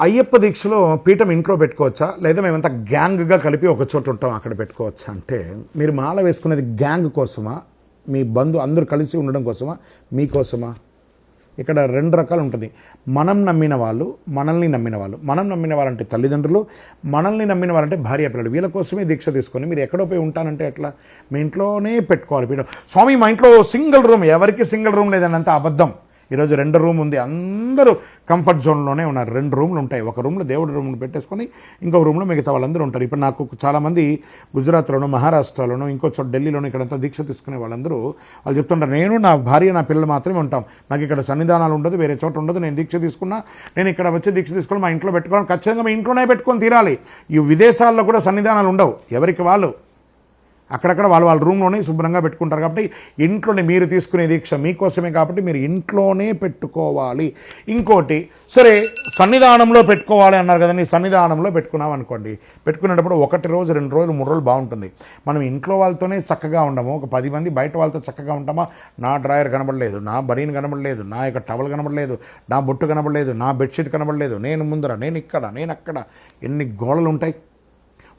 అయ్యప్ప దీక్షలో పీఠం ఇంట్లో పెట్టుకోవచ్చా, లేదా మేమంతా గ్యాంగ్గా కలిపి ఒక చోట ఉంటాం అక్కడ పెట్టుకోవచ్చా అంటే, మీరు మాల వేసుకునేది గ్యాంగ్ కోసమా, మీ అందరూ కలిసి ఉండడం కోసమా, మీకోసమా? ఇక్కడ రెండు రకాలు ఉంటుంది. మనం నమ్మిన వాళ్ళు, మనల్ని నమ్మిన వాళ్ళు. మనం నమ్మిన వాళ్ళంటే తల్లిదండ్రులు, మనల్ని నమ్మిన వాళ్ళంటే భార్య పిల్లలు. వీళ్ళ కోసమే దీక్ష తీసుకొని మీరు ఎక్కడో పోయి ఉంటానంటే ఎట్లా? మీ ఇంట్లోనే పెట్టుకోవాలి పీఠం. స్వామి మా ఇంట్లో సింగిల్ రూమ్, ఎవరికి సింగిల్ రూమ్ లేదన్నంత అబద్ధం. ఈరోజు 2 రూమ్ ఉంది, అందరూ కంఫర్ట్ జోన్లోనే ఉన్నారు. 2 రూమ్లు ఉంటాయి. ఒక రూమ్లో దేవుడి రూమ్ని పెట్టేసుకొని ఇంకొక రూమ్లో మిగతా వాళ్ళందరూ ఉంటారు. ఇప్పుడు నాకు చాలామంది గుజరాత్లోనూ, మహారాష్ట్రలోనూ, ఇంకో చోట ఢిల్లీలోనూ ఇక్కడంతా దీక్ష తీసుకునే వాళ్ళందరూ వాళ్ళు చెప్తుంటారు, నేను నా భార్య నా పిల్లలు మాత్రమే ఉంటాం, నాకు ఇక్కడ సన్నిధానాలు ఉండదు, వేరే చోట ఉండదు. నేను దీక్ష తీసుకున్నా, నేను ఇక్కడ వచ్చి దీక్ష తీసుకొని మా ఇంట్లో పెట్టుకోవాలి. ఖచ్చితంగా మీ ఇంట్లోనే పెట్టుకొని తీరాలి. ఈ విదేశాల్లో కూడా సన్నిధానాలు ఉండవు, ఎవరికి వాళ్ళు అక్కడక్కడ వాళ్ళ రూమ్లోనే శుభ్రంగా పెట్టుకుంటారు. కాబట్టి ఇంట్లోనే మీరు తీసుకునే దీక్ష మీకోసమే, కాబట్టి మీరు ఇంట్లోనే పెట్టుకోవాలి. ఇంకోటి, సరే సన్నిధానంలో పెట్టుకోవాలి అన్నారు కదండి, సన్నిధానంలో పెట్టుకున్నాం అనుకోండి, పెట్టుకునేటప్పుడు 1 రోజు 2 రోజులు 3 రోజులు బాగుంటుంది. మనం ఇంట్లో వాళ్ళతోనే చక్కగా ఉండము, ఒక 10 మంది బయట వాళ్ళతో చక్కగా ఉంటామా? నా డ్రాయర్ కనబడలేదు, నా బనీన్ కనబడలేదు, నా యొక్క టవల్ కనబడలేదు, నా బొట్టు కనబడలేదు, నా బెడ్షీట్ కనబడలేదు, నేను ముందర, నేను ఇక్కడ, నేను అక్కడ, ఎన్ని గోళలు ఉంటాయి.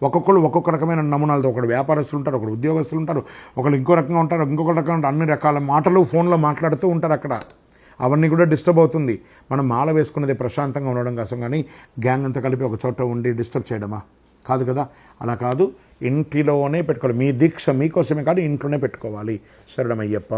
ఒక్కొక్కరు ఒక్కొక్క రకమైన నమూనాలతో, ఒకడు వ్యాపారస్తులు ఉంటారు, ఒకడు ఉద్యోగస్తులు ఉంటారు, ఒకళ్ళు ఇంకో రకంగా ఉంటారు, ఇంకొక రకంగా అన్ని రకాల మాటలు ఫోన్లో మాట్లాడుతూ ఉంటారు. అక్కడ అవన్నీ కూడా డిస్టర్బ్ అవుతుంది. మనం మాల వేసుకున్నది ప్రశాంతంగా ఉండడం కోసం, కానీ గ్యాంగ్ అంతా కలిపి ఒక చోట ఉండి డిస్టర్బ్ చేయడమా? కాదు కదా. అలా కాదు, ఇంటిలోనే పెట్టుకోవాలి. మీ దీక్ష మీకోసమే కాదు, ఇంట్లోనే పెట్టుకోవాలి. శరణమయ్యప్ప.